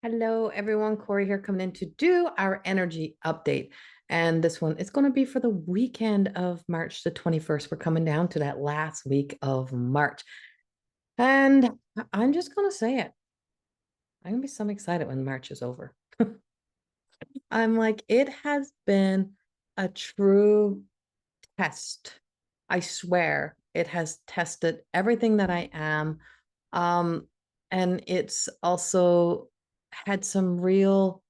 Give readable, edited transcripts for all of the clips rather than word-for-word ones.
Hello, everyone. Corey here coming in to do our energy update. And this one is going to be for the weekend of March the 21st. We're coming down to that last week of March. And I'm just going to say it. I'm going to be so excited when March is over. I'm like, it has been a true test. I swear it has tested everything that I am. Um, and it's also had some real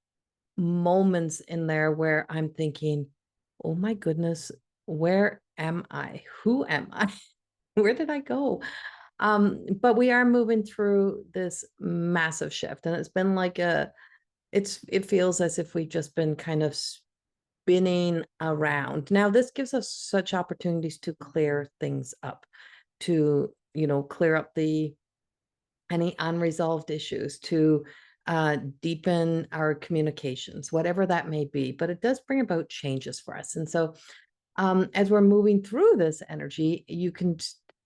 moments in there where I'm thinking, oh my goodness, where am I? Who am I? Where did I go? But we are moving through this massive shift, and it's been like it feels as if we've just been kind of spinning around. Now, this gives us such opportunities to clear things up, to clear up the any unresolved issues, to deepen our communications, whatever that may be. But it does bring about changes for us. And so as we're moving through this energy, you can,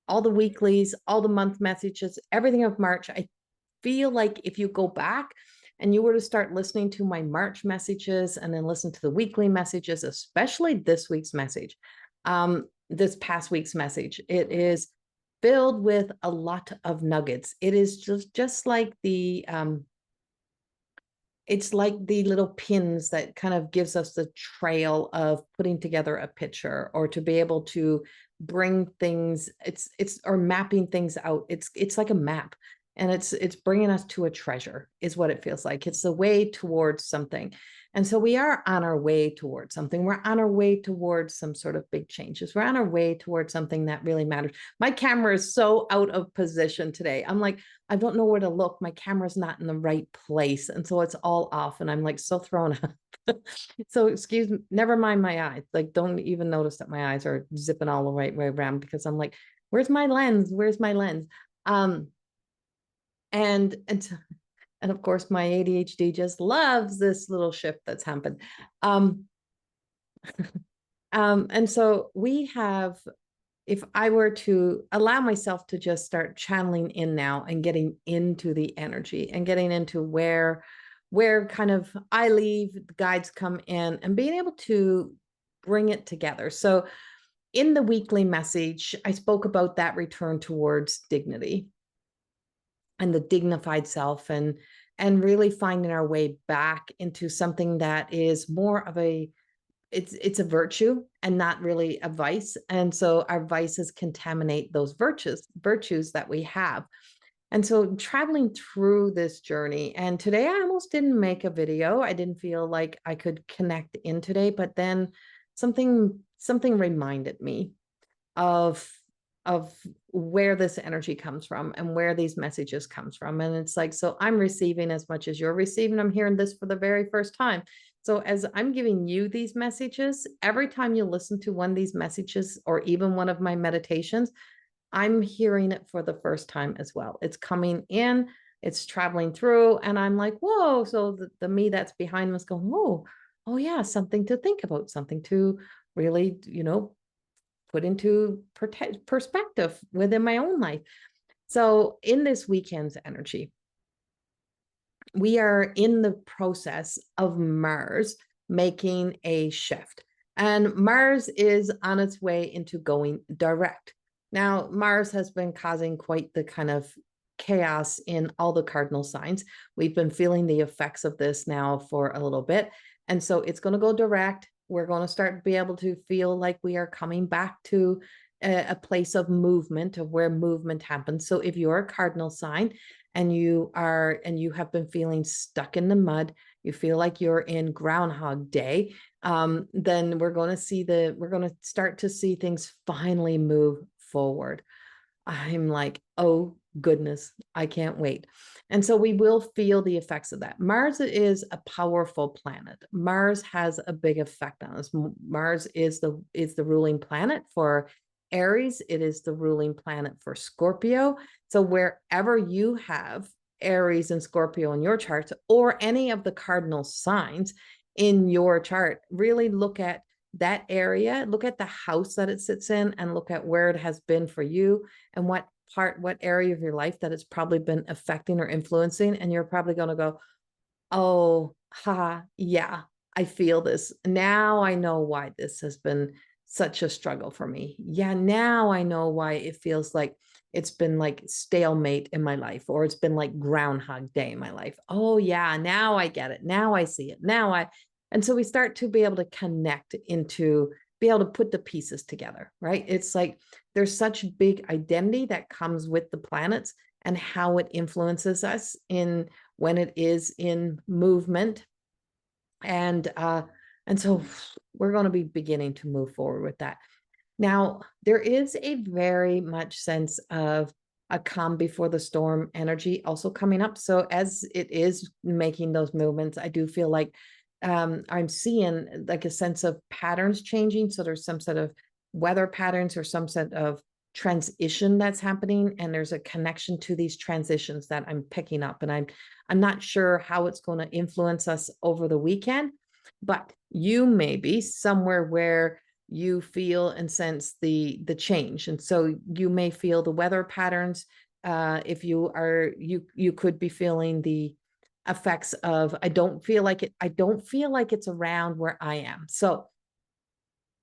all the weeklies, all the month messages, everything of March, I feel like if you go back and you were to start listening to my March messages and then listen to the weekly messages, especially this week's message, this past week's message, it is filled with a lot of nuggets. It is just like it's like the little pins that kind of gives us the trail of putting together a picture, or to be able to bring things, it's or mapping things out. It's like a map, and it's bringing us to a treasure is what it feels like. It's the way towards something. And so we are on our way towards something. We're on our way towards some sort of big changes. We're on our way towards something that really matters. My camera is so out of position today. I'm like, I don't know where to look. My camera's not in the right place. And so it's all off, and I'm like so thrown off. So excuse me, never mind my eyes. Like, don't even notice that my eyes are zipping all the right way around, because I'm like, where's my lens? Where's my lens? And and of course my ADHD just loves this little shift that's happened. And so we have, if I were to allow myself to just start channeling in now and getting into the energy and getting into where kind of I leave, the guides come in, and being able to bring it together. So in the weekly message, I spoke about that return towards dignity and the dignified self, and really finding our way back into something that is more of a, it's a virtue and not really a vice. And so our vices contaminate those virtues that we have. And so traveling through this journey, and today I almost didn't make a video. I didn't feel like I could connect in today, but then something reminded me of of where this energy comes from and where these messages comes from. And it's like, so I'm receiving as much as you're receiving. I'm hearing this for the very first time. So as I'm giving you these messages, every time you listen to one of these messages, or even one of my meditations, I'm hearing it for the first time as well. It's coming in, it's traveling through, and I'm like, whoa. So the me that's behind was going, whoa, oh yeah, something to think about, something to really, put into perspective within my own life. So in this weekend's energy, we are in the process of Mars making a shift. And Mars is on its way into going direct. Now, Mars has been causing quite the kind of chaos in all the cardinal signs. We've been feeling the effects of this now for a little bit. And so it's going to go direct. We're going to start to be able to feel like we are coming back to a place of movement, of where movement happens. So if you're a cardinal sign, and you have been feeling stuck in the mud, you feel like you're in Groundhog Day, then we're going to start to see things finally move forward. I'm like, oh goodness, I can't wait. And so we will feel the effects of that. Mars is a powerful planet. Mars has a big effect on us. Mars is the ruling planet for Aries. It is the ruling planet for Scorpio. So wherever you have Aries and Scorpio in your charts, or any of the cardinal signs in your chart, really look at that area, look at the house that it sits in, and look at where it has been for you, and what area of your life that it's probably been affecting or influencing. And you're probably going to go, oh, yeah, I feel this. Now I know why this has been such a struggle for me. Yeah, now I know why it feels like it's been like stalemate in my life, or it's been like Groundhog Day in my life. Oh, yeah, now I get it. Now I see it. And so we start to be able to connect into, be able to put the pieces together, right? It's like there's such big identity that comes with the planets and how it influences us in when it is in movement. And so we're going to be beginning to move forward with that. Now, there is a very much sense of a calm before the storm energy also coming up. So as it is making those movements, I do feel like I'm seeing like a sense of patterns changing. So there's some sort of weather patterns or some sort of transition that's happening, and there's a connection to these transitions that I'm picking up, and I'm not sure how it's going to influence us over the weekend, but you may be somewhere where you feel and sense the change, and so you may feel the weather patterns. If you are, you could be feeling the effects of, I don't feel like it's around where I am. So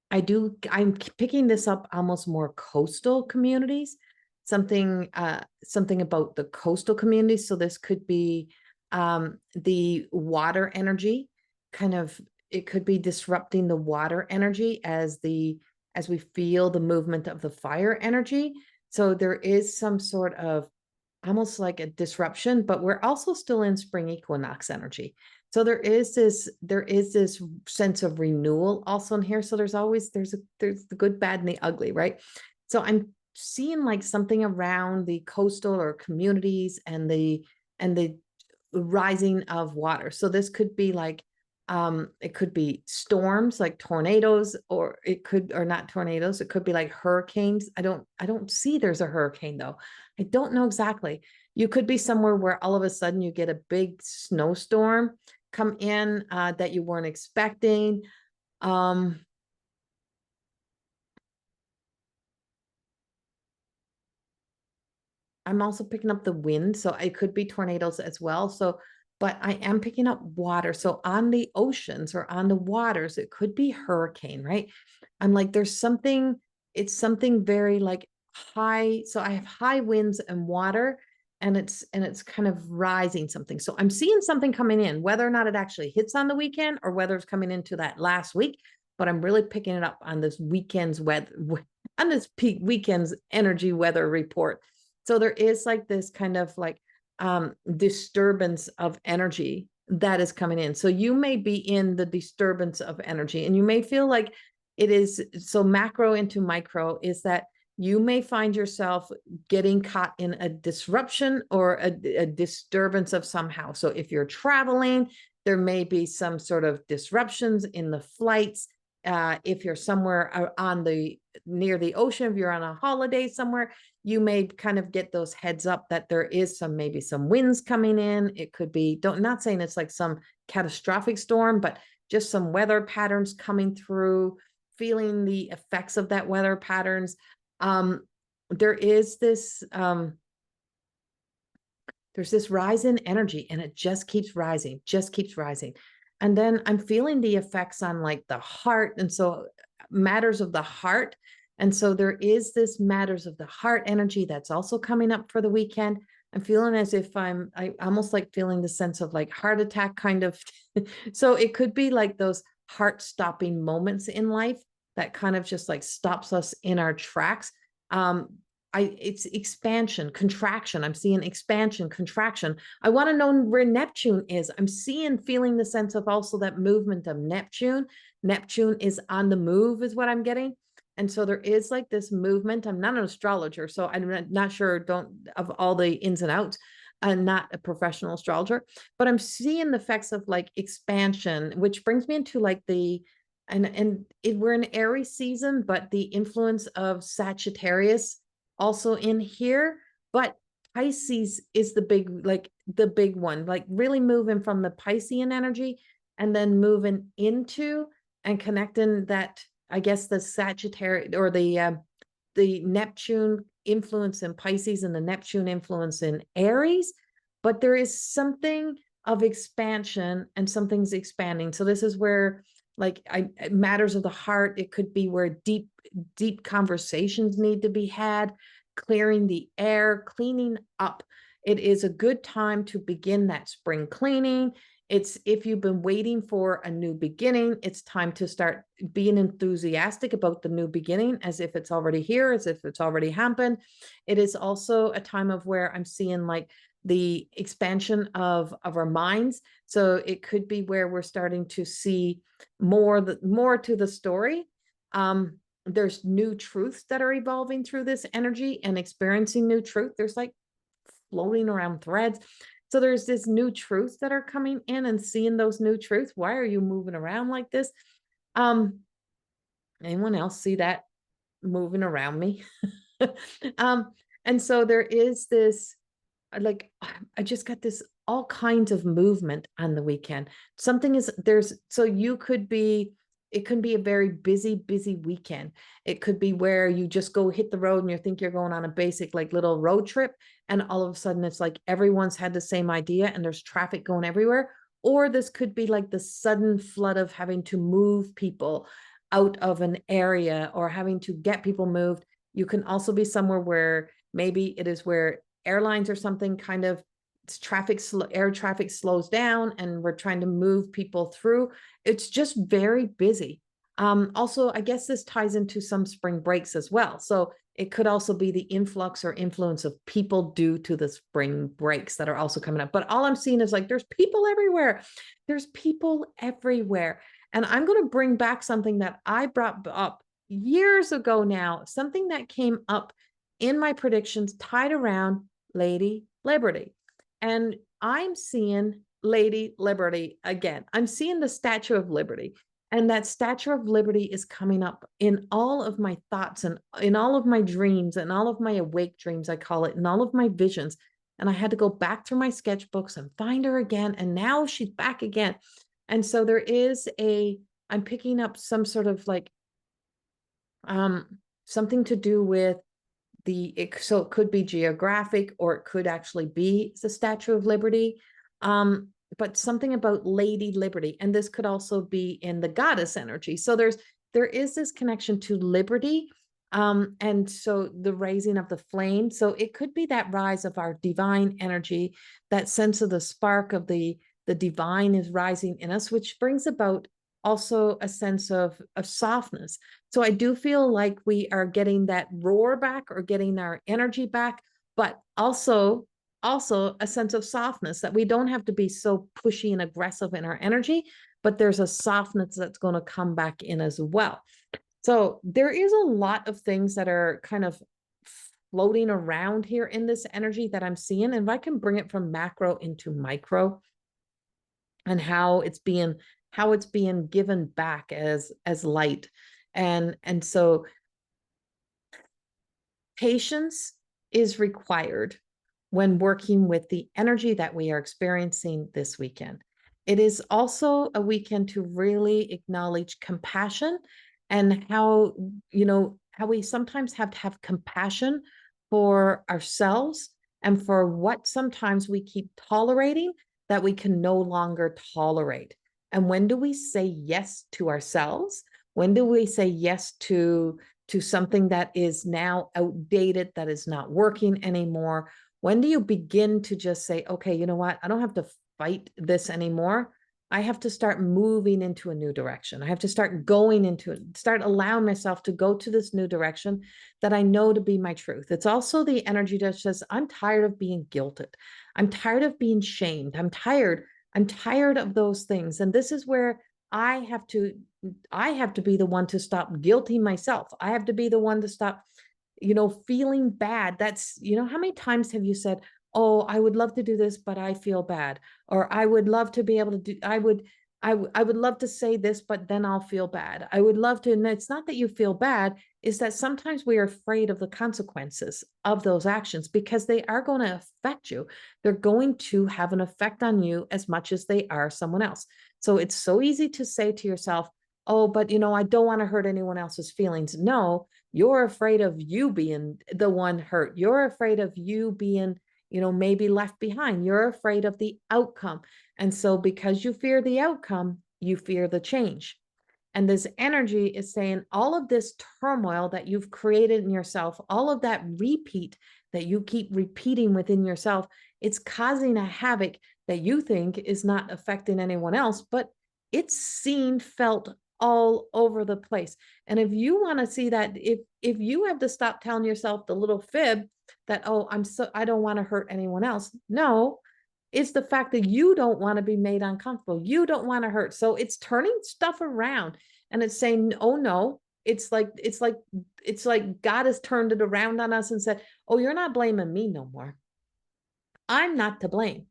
I'm picking this up almost more coastal communities, something about the coastal communities. So this could be the water energy, kind of, it could be disrupting the water energy as we feel the movement of the fire energy. So there is some sort of almost like a disruption, but we're also still in spring equinox energy. So there is this sense of renewal also in here. So there's the good, bad, and the ugly, right? So I'm seeing like something around the coastal or communities and the rising of water. So this could be like it could be storms like tornadoes, or not tornadoes, it could be like hurricanes. I don't see there's a hurricane though. I don't know exactly. You could be somewhere where all of a sudden you get a big snowstorm come in that you weren't expecting. Um, I'm also picking up the wind, so it could be tornadoes as well. So, but I am picking up water. So on the oceans or on the waters, it could be hurricane, right? I'm like, it's something very like high. So I have high winds and water, and it's kind of rising something. So I'm seeing something coming in, whether or not it actually hits on the weekend or whether it's coming into that last week. But I'm really picking it up on this weekend's weather, on this peak weekend's energy weather report. So there is like this kind of like disturbance of energy that is coming in. So you may be in the disturbance of energy, and you may feel like it is, so macro into micro is that you may find yourself getting caught in a disruption or a disturbance of somehow. So if you're traveling, there may be some sort of disruptions in the flights. If you're somewhere near the ocean, if you're on a holiday somewhere, you may kind of get those heads up that there is maybe some winds coming in. It could be, not saying it's like some catastrophic storm, but just some weather patterns coming through, feeling the effects of that weather patterns. There is this, there's this rise in energy, and it just keeps rising, just keeps rising. And then I'm feeling the effects on like the heart. And so matters of the heart. And so there is this matters of the heart energy that's also coming up for the weekend. I'm feeling as if I almost like feeling the sense of like heart attack kind of. So it could be like those heart stopping moments in life that kind of just like stops us in our tracks. It's expansion, contraction. I'm seeing expansion, contraction. I want to know where Neptune is. I'm feeling the sense of also that movement of Neptune. Neptune is on the move, is what I'm getting. And so there is like this movement. I'm not an astrologer, so I'm not sure, of all the ins and outs. I'm not a professional astrologer, but I'm seeing the effects of like expansion, which brings me into like we're in Aries season, but the influence of Sagittarius also in here. But Pisces is the big one, like really moving from the Piscean energy and then moving into and connecting that, I guess, the Sagittarius or the Neptune influence in Pisces and the Neptune influence in Aries. But there is something of expansion, and something's expanding. So this is where, like, matters of the heart, it could be where deep conversations need to be had, clearing the air, cleaning up. It is a good time to begin that spring cleaning. It's, if you've been waiting for a new beginning, it's time to start being enthusiastic about the new beginning, as if it's already here, as if it's already happened. It is also a time of where I'm seeing like the expansion of our minds. So it could be where we're starting to see more to the story. There's new truths that are evolving through this energy and experiencing new truth. There's like floating around threads. So there's this new truths that are coming in, and seeing those new truths. Why are you moving around like this? Anyone else see that moving around me? And so there is this, like, I just got this all kinds of movement on the weekend. Something is there's, so you could be, it could be a very busy weekend. It could be where you just go hit the road and you think you're going on a basic like little road trip, and all of a sudden it's like everyone's had the same idea and there's traffic going everywhere. Or this could be like the sudden flood of having to move people out of an area, or having to get people moved. You can also be somewhere where maybe it is where airlines or something kind of air traffic slows down and we're trying to move people through. It's just very busy. Also, I guess this ties into some spring breaks as well. So it could also be the influx or influence of people due to the spring breaks that are also coming up. But all I'm seeing is like, there's people everywhere. There's people everywhere. And I'm going to bring back something that I brought up years ago now, something that came up in my predictions tied around Lady Liberty. And I'm seeing Lady Liberty again. I'm seeing the Statue of Liberty. And that Statue of Liberty is coming up in all of my thoughts, and in all of my dreams, and all of my awake dreams, I call it, and all of my visions. And I had to go back through my sketchbooks and find her again. And now she's back again. And so there is I'm picking up some sort of like, something to do with so it could be geographic, or it could actually be the Statue of Liberty, but something about Lady Liberty. And this could also be in the goddess energy. So there is this connection to liberty, and so the raising of the flame. So it could be that rise of our divine energy, that sense of the spark of the divine is rising in us, which brings about also a sense of softness. So I do feel like we are getting that roar back, or getting our energy back, but also a sense of softness, that we don't have to be so pushy and aggressive in our energy, but there's a softness that's going to come back in as well. So there is a lot of things that are kind of floating around here in this energy that I'm seeing. And if I can bring it from macro into micro, and how it's being given back as light. And so patience is required when working with the energy that we are experiencing this weekend. It is also a weekend to really acknowledge compassion, and how we sometimes have to have compassion for ourselves, and for what sometimes we keep tolerating that we can no longer tolerate. And when do we say yes to ourselves? When do we say yes to something that is now outdated, that is not working anymore? When do you begin to just say, okay, you know what? I don't have to fight this anymore. I have to start moving into a new direction. I have to start going into it, start allowing myself to go to this new direction that I know to be my truth. It's also the energy that says, I'm tired of being guilted. I'm tired of being shamed. I'm tired of those things. And this is where I have to be the one to stop guilting myself. I have to be the one to stop, feeling bad. That's, how many times have you said, oh, I would love to do this, but I feel bad. Or I would love to be able to do, I would love to say this, but then I'll feel bad. I would love to, and it's not that you feel bad, is that sometimes we are afraid of the consequences of those actions, because they are going to affect you. They're going to have an effect on you as much as they are someone else. So it's so easy to say to yourself, oh, but I don't want to hurt anyone else's feelings. No, you're afraid of you being the one hurt. You're afraid of you being maybe left behind. You're afraid of the outcome. And so because you fear the outcome, you fear the change. And this energy is saying all of this turmoil that you've created in yourself, all of that repeat that you keep repeating within yourself, it's causing a havoc that you think is not affecting anyone else, but it's seen, felt all over the place. And if you want to see that, if you have to stop telling yourself the little fib that, oh, I don't want to hurt anyone else. No, it's the fact that you don't want to be made uncomfortable. You don't want to hurt. So it's turning stuff around and it's saying, oh no, it's like God has turned it around on us and said, oh, you're not blaming me no more. I'm not to blame.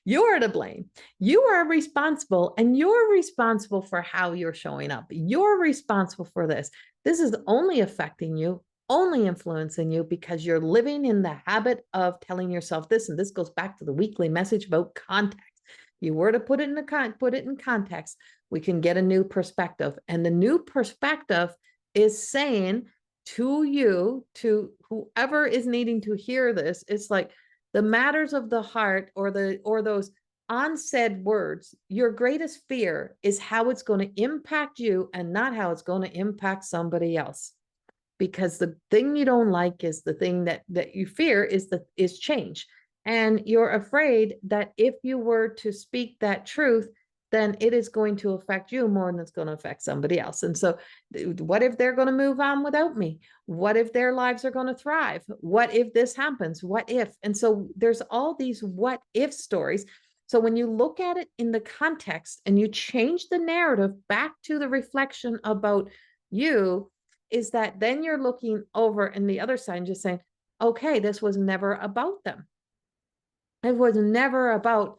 You're to blame. You are responsible, and you're responsible for how you're showing up. You're responsible for this. This is only affecting you, only influencing you because you're living in the habit of telling yourself this. And this goes back to the weekly message about context. You were to put it in context, we can get a new perspective. And the new perspective is saying to you, to whoever is needing to hear this, it's like the matters of the heart, or those unsaid words, your greatest fear is how it's going to impact you and not how it's going to impact somebody else. Because the thing you don't like is the thing that you fear is change. And you're afraid that if you were to speak that truth, then it is going to affect you more than it's going to affect somebody else. And so what if they're going to move on without me? What if their lives are going to thrive? What if this happens? What if? And so there's all these what if stories. So when you look at it in the context and you change the narrative back to the reflection about you, is that then you're looking over in the other side and just saying, okay, this was never about them. It was never about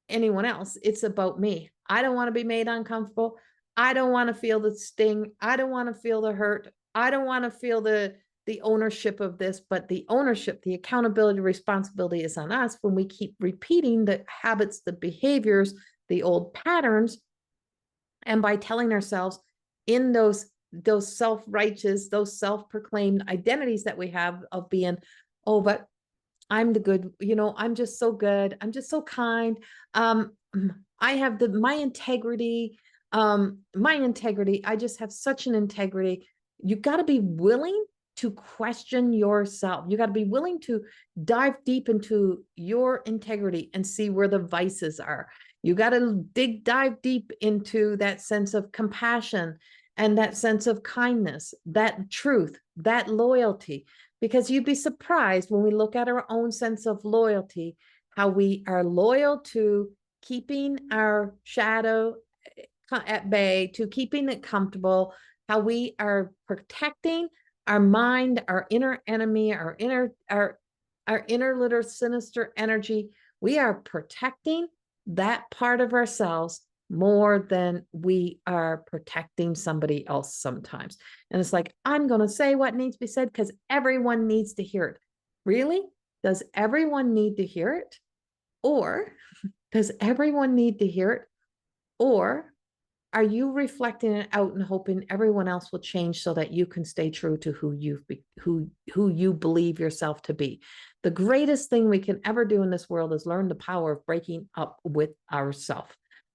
anyone else. It's about me. I don't want to be made uncomfortable. I don't want to feel the sting. I don't want to feel the hurt. I don't want to feel the ownership of this, but the ownership, the accountability, responsibility is on us when we keep repeating the habits, the behaviors, the old patterns. And by telling ourselves in those self-righteous, those self-proclaimed identities that we have of being, oh, but I'm the good, I'm just so good. I'm just so kind. I have my integrity. I just have such an integrity. You got to be willing to question yourself. You got to be willing to dive deep into your integrity and see where the vices are. You got to dive deep into that sense of compassion and that sense of kindness, that truth, that loyalty. Because you'd be surprised when we look at our own sense of loyalty, how we are loyal to keeping our shadow at bay, to keeping it comfortable, how we are protecting our mind, our inner enemy, our inner little sinister energy. We are protecting that part of ourselves more than we are protecting somebody else sometimes. And it's like, I'm going to say what needs to be said because everyone needs to hear it. Really? Does everyone need to hear it? Or does everyone need to hear it? Or are you reflecting it out and hoping everyone else will change so that you can stay true to who you believe yourself to be? The greatest thing we can ever do in this world is learn the power of breaking up with ourselves,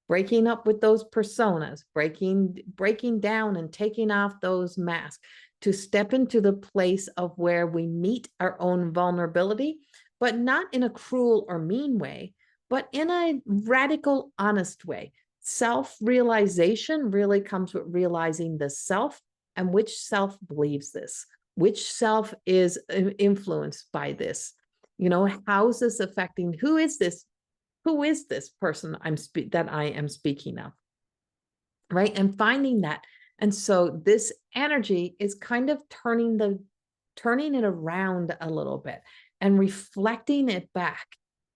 breaking up with those personas, breaking down and taking off those masks to step into the place of where we meet our own vulnerability, but not in a cruel or mean way, but in a radical, honest way. Self-realization really comes with realizing the self and which self believes this, which self is influenced by this. How's this affecting? Who is this person that I am speaking of? Right. And finding that. And so this energy is kind of turning it around a little bit and reflecting it back.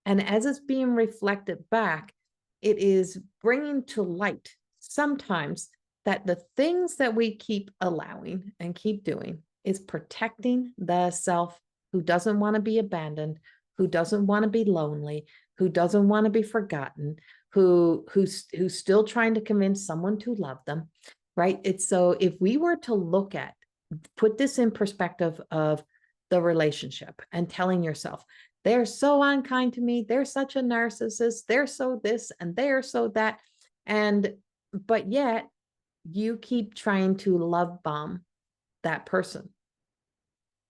And as it's being reflected back, it is bringing to light sometimes that the things that we keep allowing and keep doing is protecting the self who doesn't want to be abandoned, who doesn't want to be lonely, who doesn't want to be forgotten, who's still trying to convince someone to love them, right? It's so if we were to put this in perspective of the relationship and telling yourself They're so unkind to me. They're such a narcissist. They're so this and they're so that. But yet you keep trying to love bomb that person,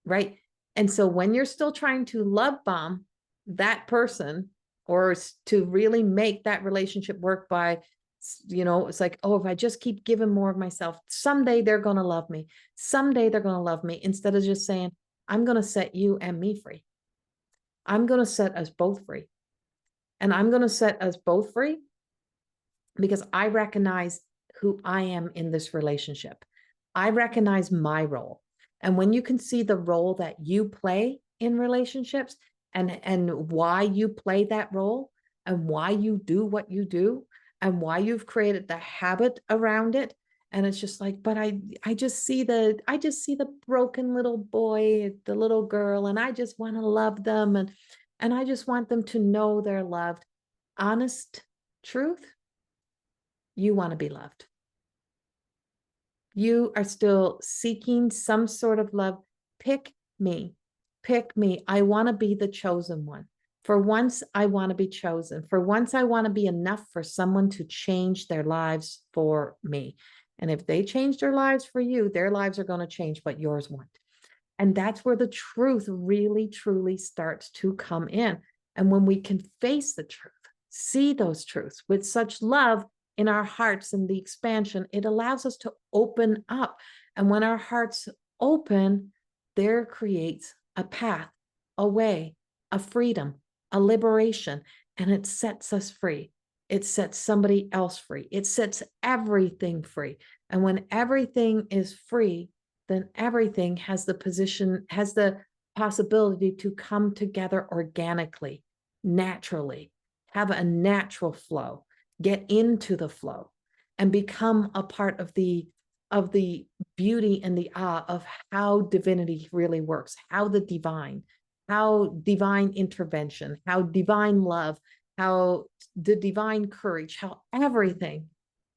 right? And so when you're still trying to love bomb that person, or to really make that relationship work by, it's like, oh, if I just keep giving more of myself, someday they're going to love me. Someday they're going to love me. Instead of just saying, I'm going to set you and me free. I'm going to set us both free. And I'm going to set us both free because I recognize who I am in this relationship. I recognize my role. And when you can see the role that you play in relationships, and why you play that role, and why you do what you do, and why you've created the habit around it, and it's just like, but I just see the broken little boy, the little girl, and I just want to love them, and I just want them to know they're loved. Honest truth, you want to be loved. You are still seeking some sort of love. Pick me. Pick me. I want to be the chosen one. For once, I want to be chosen. For once, I want to be enough for someone to change their lives for me. And if they change their lives for you, their lives are going to change, but yours won't. And that's where the truth really, truly starts to come in. And when we can face the truth, see those truths with such love in our hearts and the expansion, it allows us to open up. And when our hearts open, there creates a path, a way, a freedom, a liberation, and it sets us free. It sets somebody else free. It sets everything free. And when everything is free, then everything has the possibility to come together organically, naturally, have a natural flow, get into the flow, and become a part of the beauty and the awe of how divinity really works, how divine intervention, how divine love, how the divine courage, how everything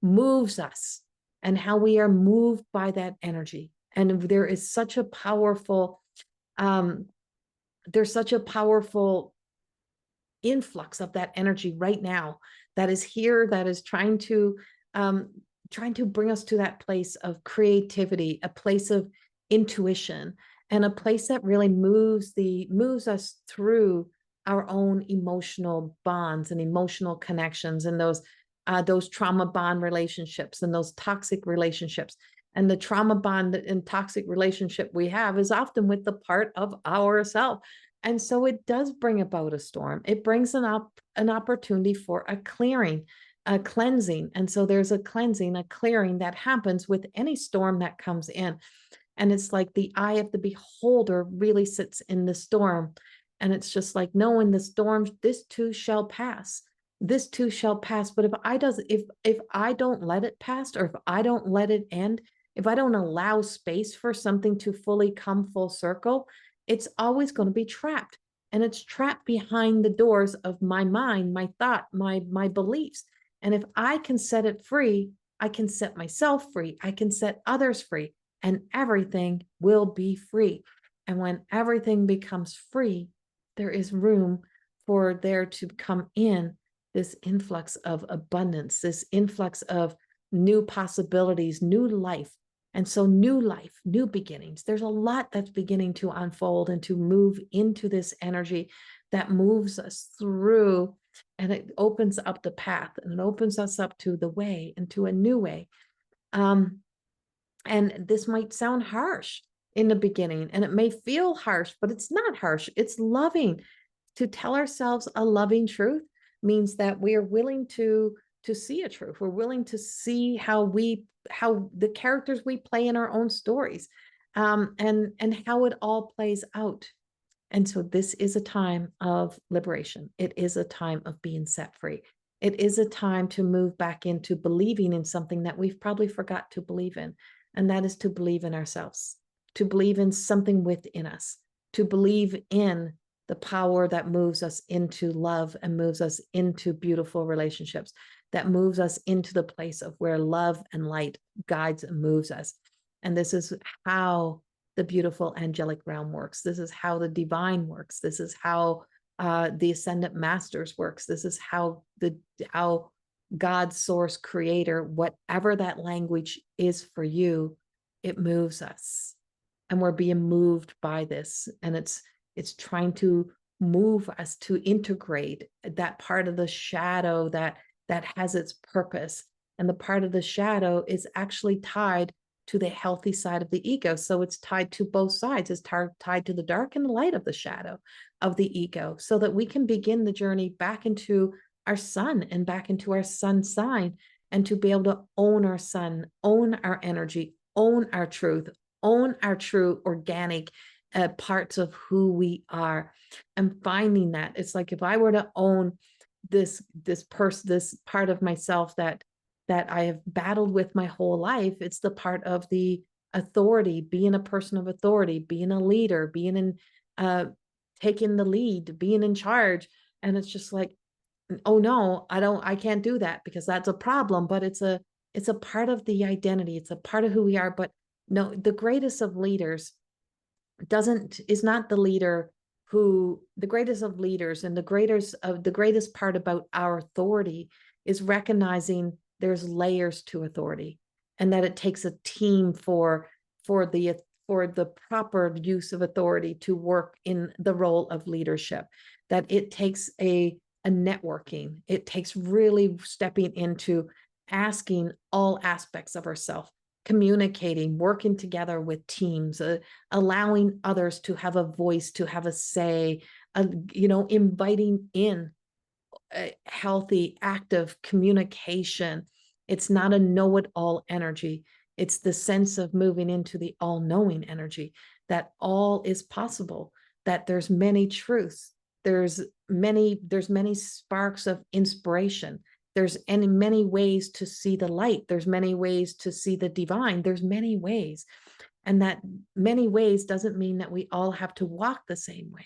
moves us, and how we are moved by that energy. And there is such a powerful, there's such a powerful influx of that energy right now that is here, that is trying to bring us to that place of creativity, a place of intuition, and a place that really moves us through our own emotional bonds and emotional connections, and those trauma bond relationships and those toxic relationships. And the trauma bond and toxic relationship we have is often with the part of ourselves. And so it does bring about a storm. It brings an opportunity for a clearing, a cleansing. And so there's a cleansing, a clearing that happens with any storm that comes in. And it's like the eye of the beholder really sits in the storm. And it's just like, knowing the storm, this too shall pass. This too shall pass. But if I don't let it pass, or if I don't let it end, if I don't allow space for something to fully come full circle, it's always going to be trapped. And it's trapped behind the doors of my mind, my thought, my beliefs. And if I can set it free, I can set myself free. I can set others free, and everything will be free. And when everything becomes free, there is room for there to come in this influx of abundance, this influx of new possibilities, new life. And so new life, new beginnings. There's a lot that's beginning to unfold and to move into this energy that moves us through, and it opens up the path, and it opens us up to the way, and to a new way. And this might sound harsh in the beginning, and it may feel harsh, but it's not harsh. It's loving. To tell ourselves a loving truth means that we are willing to see a truth. We're willing to see how the characters we play in our own stories, and how it all plays out. And so this is a time of liberation. It is a time of being set free. It is a time to move back into believing in something that we've probably forgot to believe in. And that is to believe in ourselves, to believe in something within us, to believe in the power that moves us into love and moves us into beautiful relationships, that moves us into the place of where love and light guides and moves us. And this is how the beautiful angelic realm works. This is how the divine works. This is how the Ascendant Masters works. This is how God, source, creator, whatever that language is for you, it moves us. And we're being moved by this. And it's trying to move us to integrate that part of the shadow that has its purpose. And the part of the shadow is actually tied to the healthy side of the ego. So it's tied to both sides. It's tied to the dark and the light of the shadow of the ego, so that we can begin the journey back into our sun and back into our sun sign, and to be able to own our sun, own our energy, own our truth, own our true organic parts of who we are. And finding that, it's like, if I were to own this part of myself that I have battled with my whole life, it's the part of the authority, being a person of authority, being a leader, being in taking the lead, being in charge. And it's just like, oh no, I can't do that, because that's a problem. But it's a part of the identity. It's a part of who we are. But no, the greatest of leaders is not the leader the greatest of leaders, and the greatest part about our authority is recognizing there's layers to authority, and that it takes a team for the proper use of authority to work in the role of leadership, that it takes a networking. It takes really stepping into asking all aspects of ourselves, communicating, working together with teams, allowing others to have a voice, to have a say, inviting in a healthy, active communication. It's not a know-it-all energy. It's the sense of moving into the all-knowing energy, that all is possible, that there's many truths, there's many sparks of inspiration, there's many ways to see the light, there's many ways to see the divine, there's many ways. And that many ways doesn't mean that we all have to walk the same way,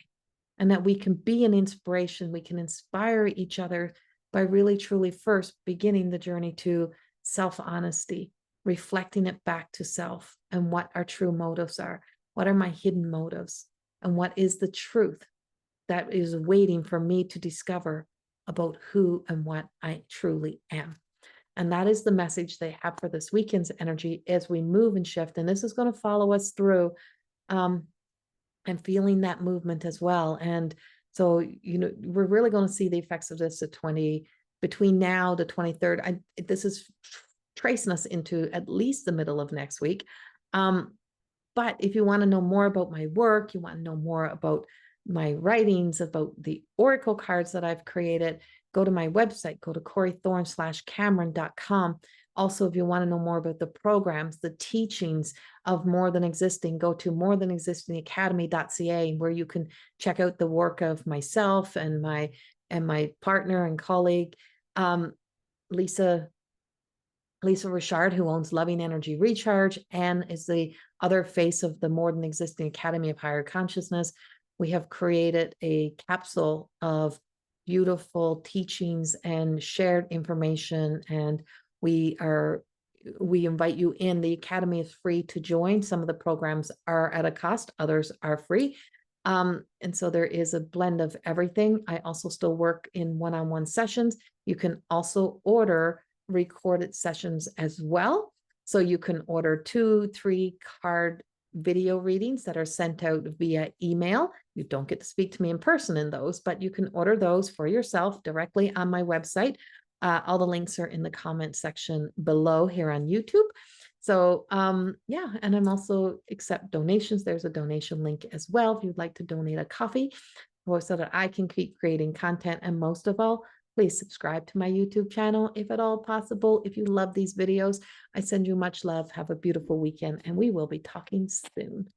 and that we can be an inspiration, we can inspire each other by really truly first beginning the journey to self-honesty, reflecting it back to self, and what our true motives are, what are my hidden motives, and what is the truth that is waiting for me to discover about who and what I truly am. And that is the message they have for this weekend's energy as we move and shift. And this is going to follow us through, and feeling that movement as well. And so, we're really going to see the effects of this between now, the 23rd. This is tracing us into at least the middle of next week. But if you want to know more about my work, you want to know more about my writings, about the oracle cards that I've created, go to my website, go to CorrieThorne.com. Also, if you want to know more about the programs, the teachings of More Than Existing, go to morethanexistingacademy.ca, where you can check out the work of myself and my partner and colleague, Lisa Richard, who owns Loving Energy Recharge and is the other face of the More Than Existing Academy of Higher Consciousness. We have created a capsule of beautiful teachings and shared information, and we invite you in. The Academy is free to join. Some of the programs are at a cost, others are free. And so there is a blend of everything. I also still work in one-on-one sessions. You can also order recorded sessions as well. So you can order 2-3 card video readings that are sent out via email. You don't get to speak to me in person in those, but you can order those for yourself directly on my website. All the links are in the comment section below here on YouTube. So yeah, and I'm also accept donations. There's a donation link as well if you'd like to donate a coffee, or so that I can keep creating content. And most of all, please subscribe to my YouTube channel if at all possible. If you love these videos, I send you much love. Have a beautiful weekend, and we will be talking soon.